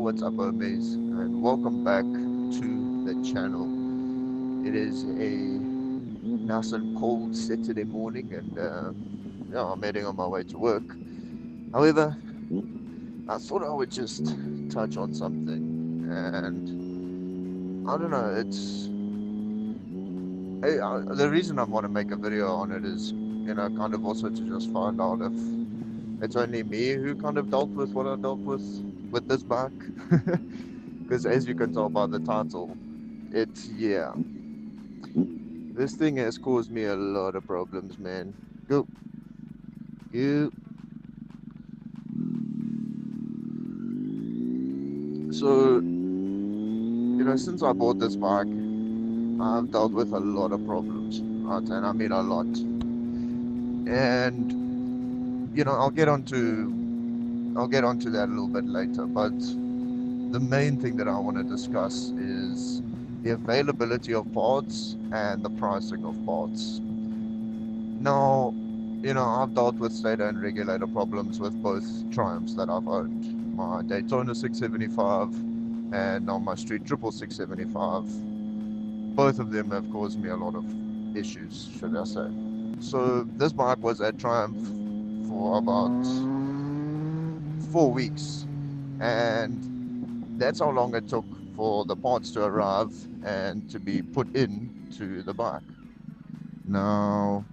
what's up, homies, and welcome back to the channel. It is a nice and cold Saturday morning, and yeah, I'm heading on my way to work. However, I thought I would just touch on something, and I don't know. The reason I want to make a video on it is, kind of also to just find out if it's only me who kind of dealt with what I dealt with this bike. Because as you can tell by the title, yeah, this thing has caused me a lot of problems, man. Go, you. So, since I bought this bike, I've dealt with a lot of problems, right? And I mean a lot. And I'll get onto that a little bit later. But the main thing that I want to discuss is the availability of parts and the pricing of parts. Now, I've dealt with stator and regulator problems with both Triumphs that I've owned. My Daytona 675 and now my Street Triple 675. Both of them have caused me a lot of issues, should I say. So this bike was at Triumph for about 4 weeks, and that's how long it took for the parts to arrive and to be put into the bike. Now,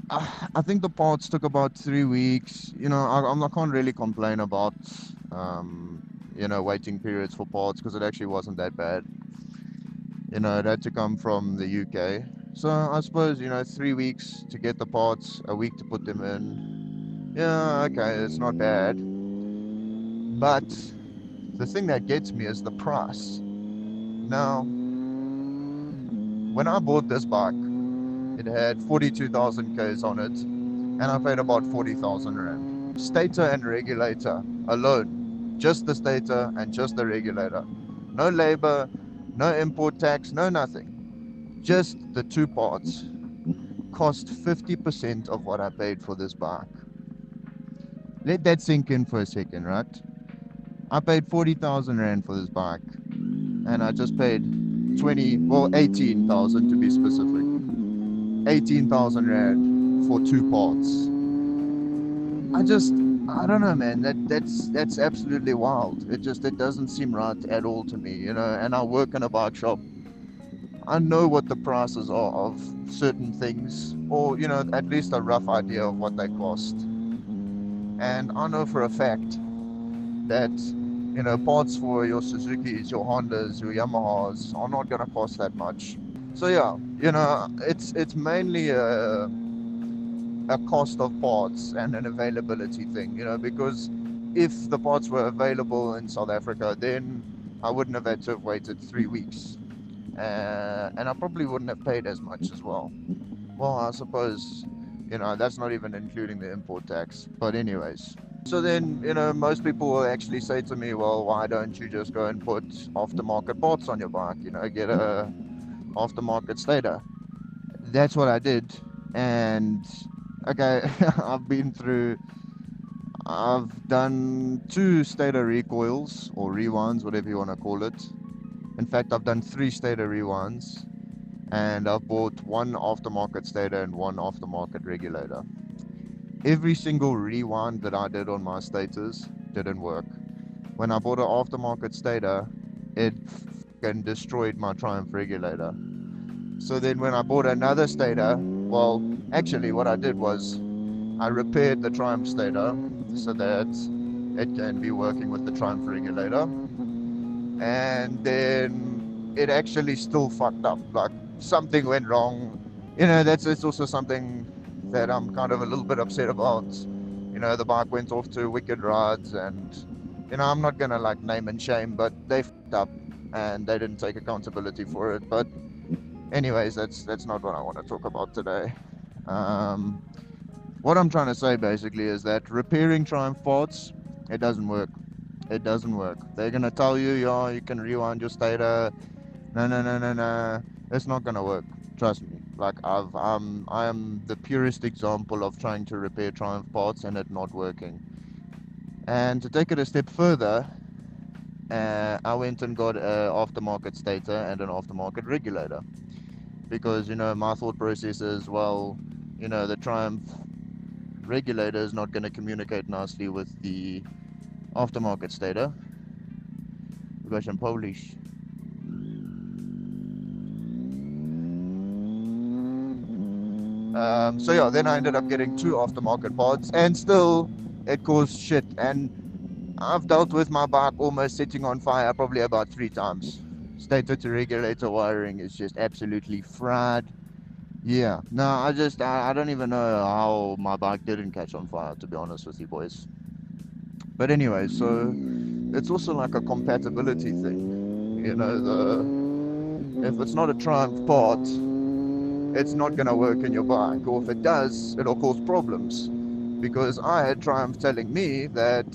I think the parts took about 3 weeks. I can't really complain about, waiting periods for parts because it actually wasn't that bad. It had to come from the UK. So I suppose, 3 weeks to get the parts, a week to put them in. Yeah, okay, it's not bad. But the thing that gets me is the price. Now, when I bought this bike, it had 42,000 Ks on it, and I paid about 40,000 Rand. Stator and regulator alone, just the stator and just the regulator. No labor, no import tax, no nothing. Just the two parts cost 50% of what I paid for this bike. Let that sink in for a second, right? I paid 40,000 Rand for this bike, and I just paid 18,000 to be specific. 18,000 Rand for two parts. I don't know, man. That's absolutely wild. It doesn't seem right at all to me, And I work in a bike shop. I know what the prices are of certain things, or at least a rough idea of what they cost. And I know for a fact that parts for your Suzuki's, your Hondas, your Yamahas are not going to cost that much. So yeah, it's mainly a cost of parts and an availability thing, because if the parts were available in South Africa, then I wouldn't have had to have waited 3 weeks. And I probably wouldn't have paid as much as well. Well, I suppose, that's not even including the import tax. But anyways. So then, most people will actually say to me, well, why don't you just go and put aftermarket parts on your bike? Get a aftermarket stator. That's what I did. And okay, I've done 2 stator recoils or rewinds, whatever you want to call it. In fact, I've done 3 stator rewinds, and I've bought 1 aftermarket stator and 1 aftermarket regulator. Every single rewind that I did on my stators didn't work. When I bought an aftermarket stator, it destroyed my Triumph regulator. So then when I bought another stator, well, actually what I did was I repaired the Triumph stator so that it can be working with the Triumph regulator. And then it actually still fucked up. Like, something went wrong. It's also something that I'm kind of a little bit upset about. The bike went off to wicked rides, and I'm not gonna like name and shame, but they fucked up and they didn't take accountability for it. But anyways, that's not what I want to talk about today. What I'm trying to say basically is that repairing Triumph parts, it doesn't work. It doesn't work. They're gonna tell you, yeah, you can rewind your stator. No. It's not gonna work. Trust me. Like I am the purest example of trying to repair Triumph parts and it not working. And to take it a step further, I went and got an aftermarket stator and an aftermarket regulator because, my thought process is, well, the Triumph regulator is not going to communicate nicely with the aftermarket stator. Gosh, I'm Polish. So yeah, then I ended up getting two aftermarket pods, and still it caused shit. And I've dealt with my bike almost setting on fire probably about 3 times. Stator to regulator wiring is just absolutely fried. Yeah, no, I don't even know how my bike didn't catch on fire, to be honest with you boys. But anyway, so it's also like a compatibility thing. If it's not a Triumph part, it's not going to work in your bike, or if it does, it'll cause problems. Because I had Triumph telling me that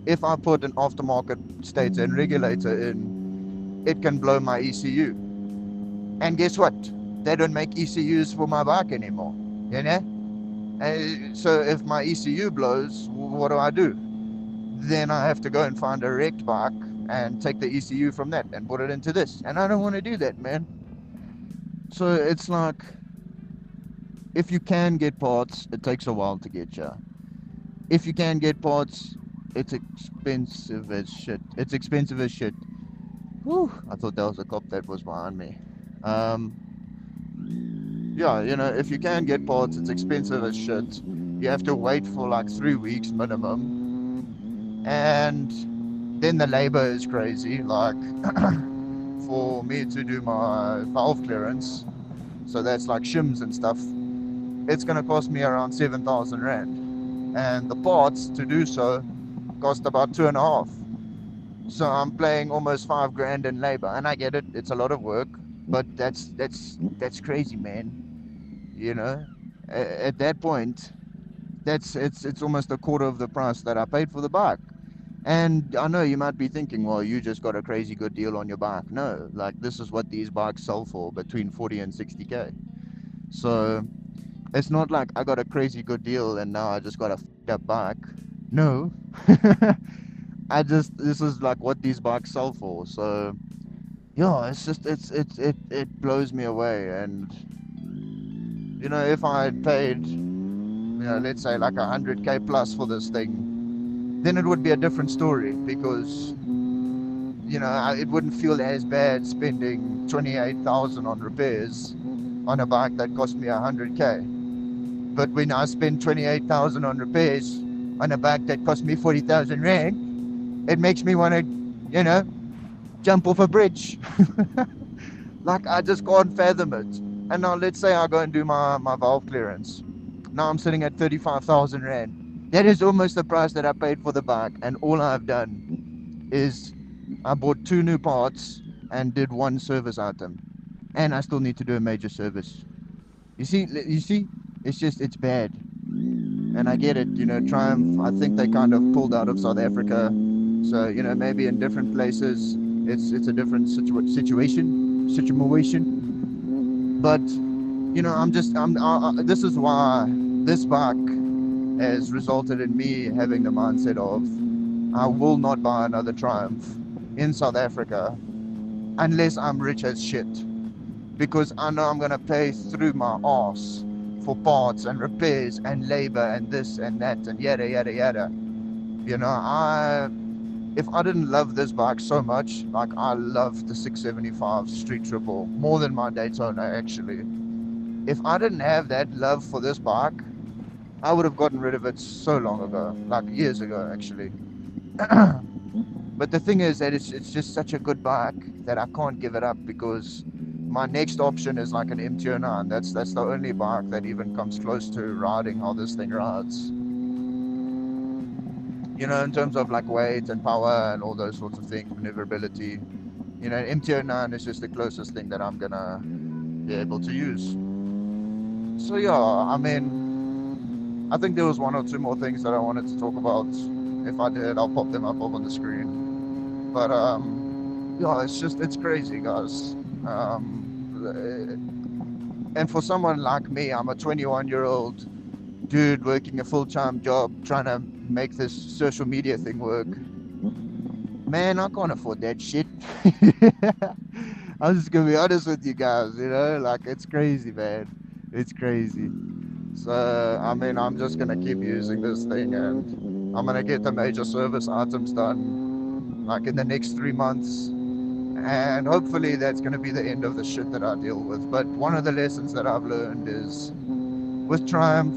if I put an aftermarket stator and regulator in, it can blow my ECU. And guess what? They don't make ECUs for my bike anymore. You know? So if my ECU blows, what do? Then I have to go and find a wrecked bike and take the ECU from that and put it into this. And I don't want to do that, man. So it's like, if you can get parts, it takes a while to get you. If you can get parts, it's expensive as shit. It's expensive as shit. Whew, I thought that was a cop that was behind me. Um, yeah, if you can get parts, it's expensive as shit. You have to wait for like 3 weeks minimum. And then the labor is crazy. Like, for me to do my valve clearance, so that's like shims and stuff, it's going to cost me around 7,000 Rand. And the parts to do so cost about 2.5. So I'm paying almost 5 grand in labor, and I get it, it's a lot of work, but that's crazy, man. At that point, it's almost a quarter of the price that I paid for the bike. And I know you might be thinking, well, you just got a crazy good deal on your bike. No, like, this is what these bikes sell for, between 40 and 60k. So it's not like I got a crazy good deal and now I just got a f***ed up bike. No. This is like what these bikes sell for. So yeah, it's just it blows me away. And if I had paid, let's say like 100k plus for this thing, then it would be a different story, because it wouldn't feel as bad spending 28,000 on repairs on a bike that cost me 100k. But when I spend 28,000 on repairs on a bike that cost me 40,000 Rand, it makes me want to, jump off a bridge. Like, I just can't fathom it. And now let's say I go and do my valve clearance. Now I'm sitting at 35,000 Rand. That is almost the price that I paid for the bike. And all I've done is I bought 2 new parts and did 1 service item. And I still need to do a major service. You see, it's bad. And I get it, Triumph, I think they kind of pulled out of South Africa. So, maybe in different places, it's a different situation. But, this is why this bike has resulted in me having the mindset of, I will not buy another Triumph in South Africa unless I'm rich as shit. Because I know I'm going to pay through my arse for parts and repairs and labor and this and that and yada yada yada. If I didn't love this bike so much, like, I love the 675 Street Triple more than my Daytona, actually. If I didn't have that love for this bike, I would have gotten rid of it so long ago, like years ago, actually. But the thing is that it's just such a good bike that I can't give it up, because my next option is like an MT-09. That's the only bike that even comes close to riding how this thing rides. In terms of like weight and power and all those sorts of things, maneuverability. MT-09 is just the closest thing that I'm gonna be able to use. So yeah, I mean, I think there was 1 or 2 more things that I wanted to talk about. If I did, I'll pop them up on the screen. But yeah, it's crazy, guys. And for someone like me, I'm a 21-year-old dude working a full-time job, trying to make this social media thing work. Man, I can't afford that shit. I'm just gonna be honest with you guys, you know, like it's crazy, man. It's crazy. So, I mean, I'm just gonna keep using this thing and I'm gonna get the major service items done like in the next 3 months. And hopefully that's gonna be the end of the shit that I deal with. But one of the lessons that I've learned is with Triumph,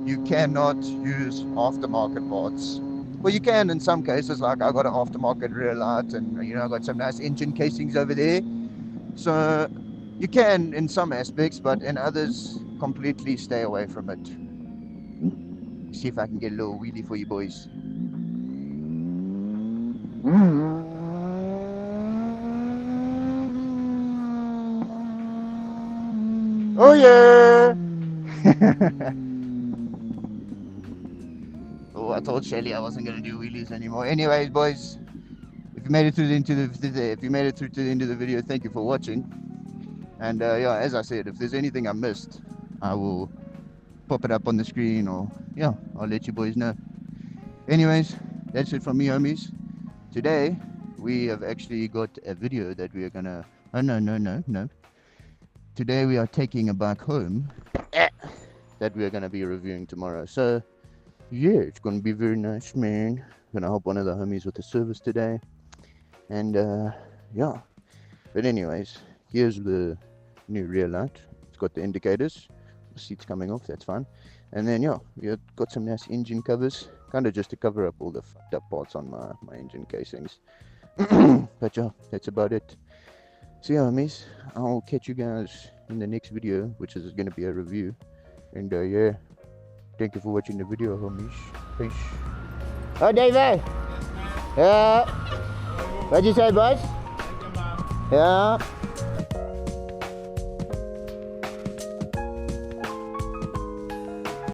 you cannot use aftermarket parts. Well, you can in some cases, like I got an aftermarket rear light and, you know, I got some nice engine casings over there. So you can in some aspects, but in others, completely stay away from it. See if I can get a little wheelie for you boys. Oh yeah! Oh, I told Shelly I wasn't gonna do wheelies anymore. Anyways, boys, if you made it through if you made it through to the end of the video, thank you for watching. And yeah, as I said, if there's anything I missed, I will pop it up on the screen, or yeah, I'll let you boys know. Anyways, that's it from me, homies. Today we have actually got a video that we are gonna. Oh no. Today we are taking a bike home that we are gonna be reviewing tomorrow. So yeah, it's gonna be very nice, man. Gonna help one of the homies with the service today, and yeah. But anyways, here's the new rear light. It's got the indicators. The seat's coming off. That's fine. And then yeah, we've got some nice engine covers, kind of just to cover up all the fucked up parts on my engine casings. But yeah, that's about it. So yeah, homies, I'll catch you guys in the next video, which is going to be a review. And yeah, thank you for watching the video, homies. Peace. Oh, David. Yeah. What'd you say, boss? Yeah.